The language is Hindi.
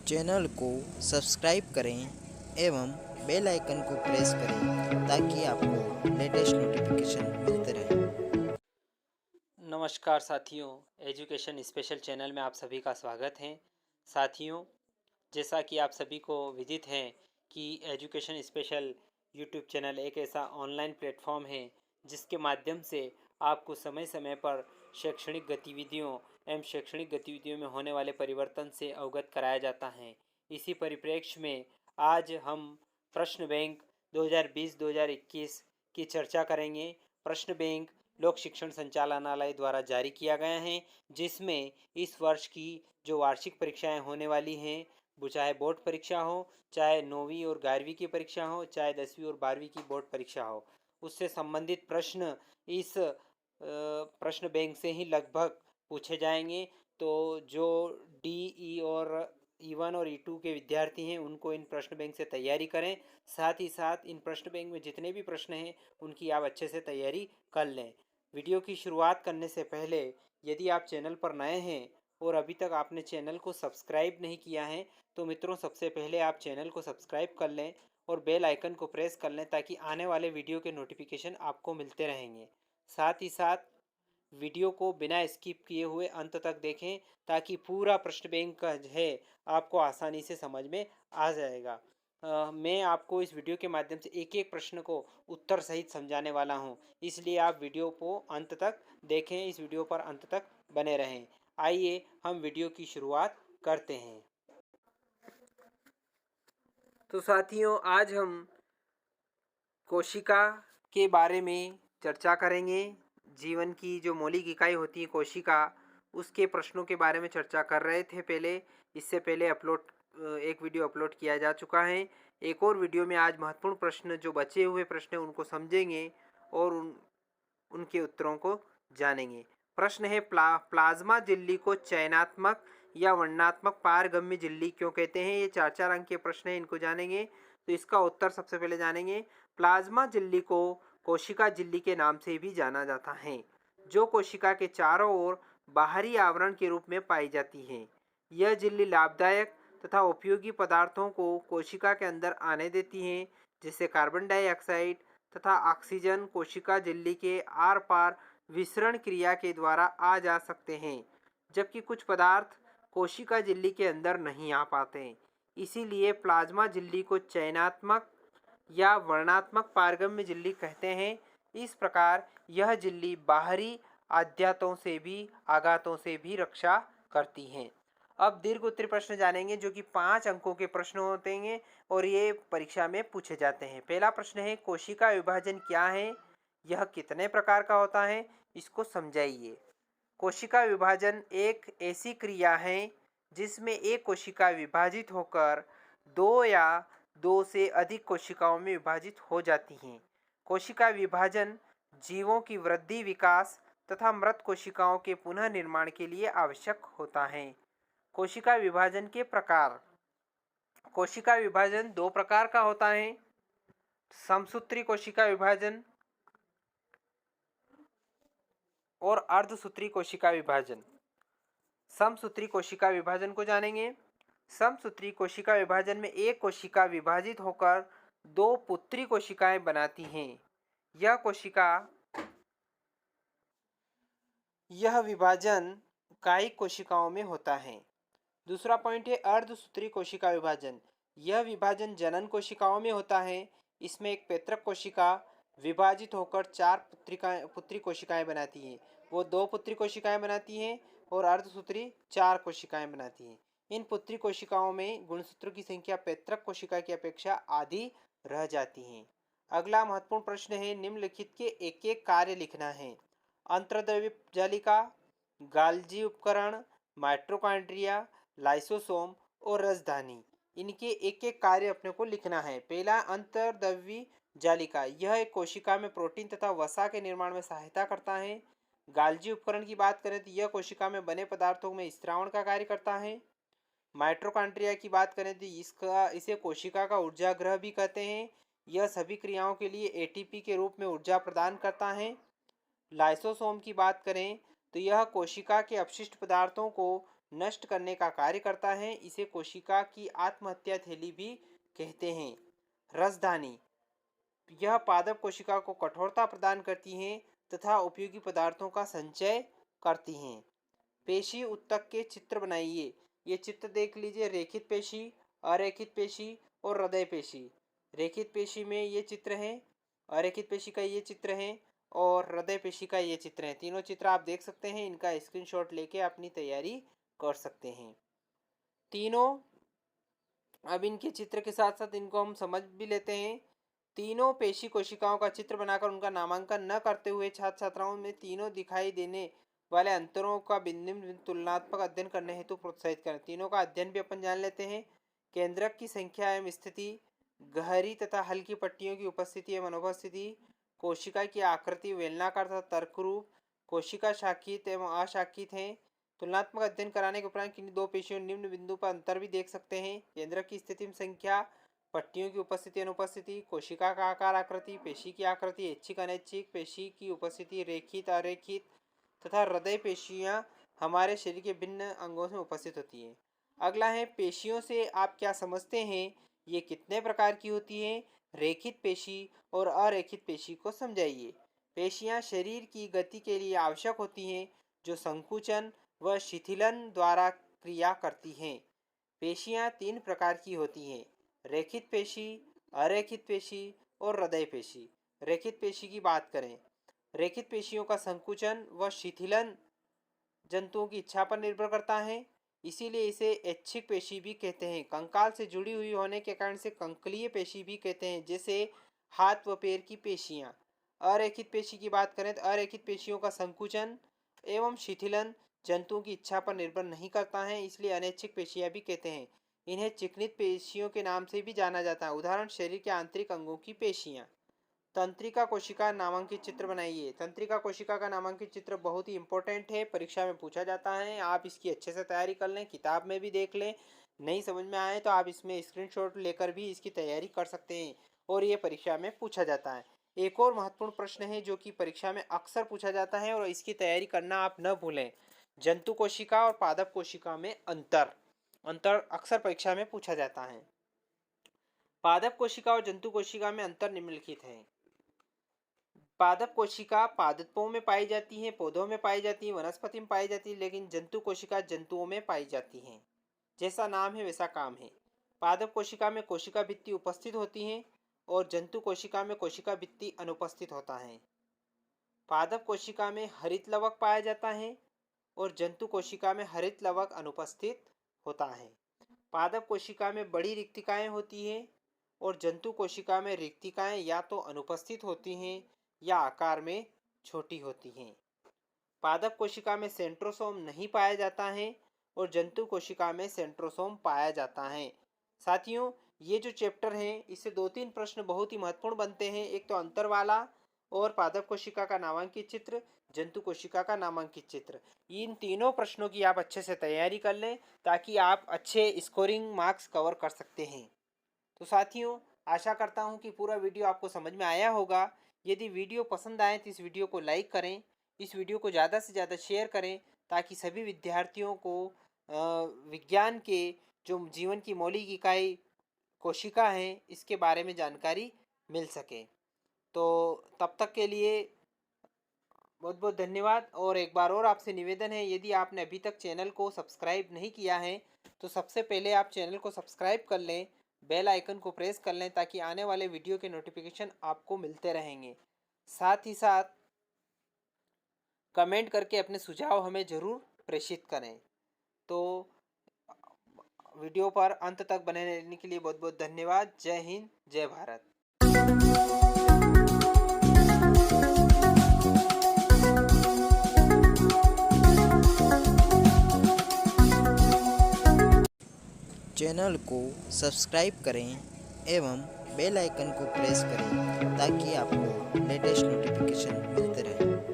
चैनल को सब्सक्राइब करें एवं बेल आइकन को प्रेस करें ताकि आपको लेटेस्ट नोटिफिकेशन मिलते रहें। नमस्कार साथियों, एजुकेशन स्पेशल चैनल में आप सभी का स्वागत है। साथियों, जैसा कि आप सभी को विदित है कि एजुकेशन स्पेशल यूट्यूब चैनल एक ऐसा ऑनलाइन प्लेटफॉर्म है जिसके माध्यम से आपको समय समय पर शैक्षणिक गतिविधियों एवं शैक्षणिक गतिविधियों में होने वाले परिवर्तन से अवगत कराया जाता है। इसी परिप्रेक्ष्य में आज हम प्रश्न बैंक 2020-2021 की चर्चा करेंगे। प्रश्न बैंक लोक शिक्षण संचालनालय द्वारा जारी किया गया है, जिसमें इस वर्ष की जो वार्षिक परीक्षाएं होने वाली हैं, वो चाहे बोर्ड परीक्षा हो, चाहे 9वीं और 11वीं की परीक्षा हो, चाहे 10वीं और 12वीं की बोर्ड परीक्षा हो, उससे संबंधित प्रश्न इस प्रश्न बैंक से ही लगभग पूछे जाएंगे। तो जो डी और E1 और E2 के विद्यार्थी हैं उनको इन प्रश्न बैंक से तैयारी करें। साथ ही साथ इन प्रश्न बैंक में जितने भी प्रश्न हैं उनकी आप अच्छे से तैयारी कर लें। वीडियो की शुरुआत करने से पहले यदि आप चैनल पर नए हैं और अभी तक आपने चैनल को सब्सक्राइब नहीं किया है तो मित्रों, सबसे पहले आप चैनल को सब्सक्राइब कर लें और बेल आइकन को प्रेस कर लें ताकि आने वाले वीडियो के नोटिफिकेशन आपको मिलते रहेंगे। साथ ही साथ वीडियो को बिना स्किप किए हुए अंत तक देखें ताकि पूरा प्रश्न बैंक का है आपको आसानी से समझ में आ जाएगा। मैं आपको इस वीडियो के माध्यम से एक एक प्रश्न को उत्तर सहित समझाने वाला हूं, इसलिए आप वीडियो को अंत तक देखें, इस वीडियो पर अंत तक बने रहें। आइए हम वीडियो की शुरुआत करते हैं। तो साथियों, आज हम कोशिका के बारे में चर्चा करेंगे। जीवन की जो मौलिक इकाई होती है कोशिका, उसके प्रश्नों के बारे में चर्चा कर रहे थे पहले। इससे पहले एक वीडियो अपलोड किया जा चुका है। एक और वीडियो में आज महत्वपूर्ण प्रश्न जो बचे हुए प्रश्न हैं उनको समझेंगे और उनके उत्तरों को जानेंगे। प्रश्न है, प्लाज्मा झिल्ली को चयनात्मक या वर्णनात्मक पारगम्य झिल्ली क्यों कहते हैं? ये 4-4 अंक के प्रश्न हैं, इनको जानेंगे। तो इसका उत्तर सबसे पहले जानेंगे। प्लाज्मा झिल्ली को कोशिका झिल्ली के नाम से भी जाना जाता है, जो कोशिका के चारों ओर बाहरी आवरण के रूप में पाई जाती है। यह झिल्ली लाभदायक तथा उपयोगी पदार्थों को कोशिका के अंदर आने देती है, जिससे कार्बन डाइऑक्साइड तथा ऑक्सीजन कोशिका झिल्ली के आर पार विसरण क्रिया के द्वारा आ जा सकते हैं, जबकि कुछ पदार्थ कोशिका झिल्ली के अंदर नहीं आ पाते। इसीलिए प्लाज्मा झिल्ली को चयनात्मक या वर्णात्मक पारगम्य झिल्ली कहते हैं। इस प्रकार यह झिल्ली बाहरी आघातों से भी रक्षा करती हैं। अब दीर्घ उत्तरीय प्रश्न जानेंगे, जो कि 5 अंकों के प्रश्न होते हैं और ये परीक्षा में पूछे जाते हैं। पहला प्रश्न है, कोशिका विभाजन क्या है? यह कितने प्रकार का होता है? इसको समझाइए। कोशिका विभाजन एक ऐसी क्रिया है जिसमें एक कोशिका विभाजित होकर दो या दो से अधिक कोशिकाओं में विभाजित हो जाती हैं। कोशिका विभाजन जीवों की वृद्धि, विकास तथा मृत कोशिकाओं के पुनः निर्माण के लिए आवश्यक होता है। कोशिका विभाजन के प्रकार। कोशिका विभाजन 2 प्रकार का होता है, समसूत्री कोशिका विभाजन और अर्धसूत्री कोशिका विभाजन। समसूत्री कोशिका विभाजन को जानेंगे। समसूत्री कोशिका विभाजन में एक कोशिका विभाजित होकर 2 पुत्री कोशिकाएं बनाती हैं। यह विभाजन कायिक कोशिकाओं में होता है। दूसरा पॉइंट है अर्धसूत्री कोशिका विभाजन। यह विभाजन जनन कोशिकाओं में होता है। इसमें एक पैतृक कोशिका विभाजित होकर 4 पुत्री कोशिकाएं बनाती हैं। वो 2 पुत्री कोशिकाएं बनाती हैं और अर्धसूत्री 4 कोशिकाएं बनाती हैं। इन पुत्री कोशिकाओं में गुणसूत्रों की संख्या पैतृक कोशिका की अपेक्षा आधी रह जाती है। अगला महत्वपूर्ण प्रश्न है, निम्नलिखित के एक एक कार्य लिखना है। अंतर्द्रव्य जालिका, गाल्जी उपकरण, माइटोकॉन्ड्रिया, लाइसोसोम और राजधानी, इनके एक एक कार्य अपने को लिखना है। पहला, अंतर्द्रव्यी जालिका। यह एक कोशिका में प्रोटीन तथा वसा के निर्माण में सहायता करता है। गाल्जी उपकरण की बात करें तो यह कोशिका में बने पदार्थों में स्त्रावण का कार्य करता है। माइटोकॉन्ड्रिया की बात करें तो इसे कोशिका का ऊर्जा गृह भी कहते हैं। यह सभी क्रियाओं के लिए एटीपी के रूप में ऊर्जा प्रदान करता है। लाइसोसोम की बात करें तो यह कोशिका के अपशिष्ट पदार्थों को नष्ट करने का कार्य करता है। इसे कोशिका की आत्महत्या थैली भी कहते हैं। रसधानी, यह पादप कोशिका को कठोरता प्रदान करती हैं तथा उपयोगी पदार्थों का संचय करती हैं। पेशी ऊतक के चित्र बनाइए। ये चित्र देख लीजिए, रेखित पेशी, अरेखित पेशी और हृदय पेशी। रेखित पेशी में ये चित्र हैं, अरेखित पेशी का ये चित्र है और हृदय पेशी का ये चित्र है। तीनों चित्र आप देख सकते हैं, इनका स्क्रीनशॉट लेके अपनी तैयारी कर सकते हैं। तीनों, अब इनके चित्र के साथ साथ इनको हम समझ भी लेते हैं। तीनों पेशी कोशिकाओं का चित्र बनाकर उनका नामांकन न करते हुए छात्र छात्राओं में तीनों दिखाई देने वाले अंतरों का भिन्न तुलनात्मक अध्ययन करने हेतु प्रोत्साहित करें। तीनों का अध्ययन भी अपन जान लेते हैं। केंद्रक की संख्या एवं स्थिति, गहरी तथा हल्की पट्टियों की उपस्थिति एवं अनुपस्थिति, कोशिका की आकृति बेलनाकार तथा तर्करूप, कोशिका शाखित एवं अशाखित है। तुलनात्मक अध्ययन कराने के उपरांत किन्हीं दो पेशियों निम्न बिंदु पर अंतर भी देख सकते हैं। केंद्रक की स्थिति में संख्या, पट्टियों की उपस्थिति अनुपस्थिति, कोशिका का आकार आकृति, पेशी की आकृति, ऐच्छिक अनैच्छिक, पेशी की उपस्थिति, रेखित अरेखित तथा हृदय पेशियां हमारे शरीर के भिन्न अंगों में उपस्थित होती हैं। अगला है, पेशियों से आप क्या समझते हैं, ये कितने प्रकार की होती हैं। रेखित पेशी और अरेखित पेशी को समझाइए। पेशियां शरीर की गति के लिए आवश्यक होती हैं, जो संकुचन व शिथिलन द्वारा क्रिया करती हैं। पेशियां तीन प्रकार की होती हैं, रेखित पेशी, अरेखित पेशी और हृदय पेशी। रेखित पेशी की बात करें, रेखित पेशियों का संकुचन व शिथिलन जंतुओं की इच्छा पर निर्भर करता है, इसीलिए इसे ऐच्छिक पेशी भी कहते हैं। कंकाल से जुड़ी हुई होने के कारण से कंकलीय पेशी भी कहते हैं, जैसे हाथ व पैर की पेशियां। अरेखित पेशी की बात करें तो अरेखित पेशियों का संकुचन एवं शिथिलन जंतुओं की इच्छा पर निर्भर नहीं करता है, इसलिए अनैच्छिक पेशियां भी कहते हैं। इन्हें चिकनित पेशियों के नाम से भी जाना जाता है। उदाहरण, शरीर के आंतरिक अंगों की पेशियां। तंत्रिका कोशिका नामांकित चित्र बनाइए। तंत्रिका कोशिका का नामांकित चित्र बहुत ही इंपॉर्टेंट है, परीक्षा में पूछा जाता है। आप इसकी अच्छे से तैयारी कर लें, किताब में भी देख लें। नहीं समझ में आए तो आप इसमें स्क्रीनशॉट लेकर भी इसकी तैयारी कर सकते हैं और ये परीक्षा में पूछा जाता है। एक और महत्वपूर्ण प्रश्न है जो कि परीक्षा में अक्सर पूछा जाता है और इसकी तैयारी करना आप न भूलें। जंतु कोशिका और पादप कोशिका में अंतर अक्सर परीक्षा में पूछा जाता है। पादप कोशिका और जंतु कोशिका में अंतर निम्नलिखित है। पादप कोशिका पादपों में पाई जाती है, पौधों में पाई जाती है, वनस्पति में पाई जाती है, लेकिन जंतु कोशिका जंतुओं में पाई जाती है। जैसा नाम है वैसा काम है। पादप कोशिका में कोशिका भित्ति उपस्थित होती है और जंतु कोशिका में कोशिका भित्ति अनुपस्थित होता है। पादप कोशिका में हरित लवक पाया जाता है और जंतु कोशिका में हरित लवक अनुपस्थित होता है। पादप कोशिका में बड़ी रिक्तिकाएं होती हैं और जंतु कोशिका में रिक्तिकाएं या तो अनुपस्थित होती हैं या आकार में छोटी होती हैं। पादप कोशिका में सेंट्रोसोम नहीं पाया जाता है और जंतु कोशिका में सेंट्रोसोम पाया जाता है। साथियों, ये जो चैप्टर है इससे 2-3 प्रश्न बहुत ही महत्वपूर्ण बनते हैं। एक तो अंतर वाला और पादप कोशिका का नामांकित चित्र, जंतु कोशिका का नामांकित चित्र। इन तीनों प्रश्नों की आप अच्छे से तैयारी कर लें ताकि आप अच्छे स्कोरिंग मार्क्स कवर कर सकते हैं। तो साथियों, आशा करता हूं कि पूरा वीडियो आपको समझ में आया होगा। यदि वीडियो पसंद आए तो इस वीडियो को लाइक करें, इस वीडियो को ज़्यादा से ज़्यादा शेयर करें ताकि सभी विद्यार्थियों को विज्ञान के जो जीवन की मौलिक इकाई कोशिका है इसके बारे में जानकारी मिल सके। तो तब तक के लिए बहुत बहुत धन्यवाद। और एक बार और आपसे निवेदन है, यदि आपने अभी तक चैनल को सब्सक्राइब नहीं किया है तो सबसे पहले आप चैनल को सब्सक्राइब कर लें, बेल आइकन को प्रेस कर लें ताकि आने वाले वीडियो के नोटिफिकेशन आपको मिलते रहेंगे। साथ ही साथ कमेंट करके अपने सुझाव हमें ज़रूर प्रेषित करें। तो वीडियो पर अंत तक बने रहने के लिए बहुत बहुत धन्यवाद। जय हिंद, जय भारत। चैनल को सब्सक्राइब करें एवं बेल आइकन को प्रेस करें ताकि आपको लेटेस्ट नोटिफिकेशन मिलते रहें।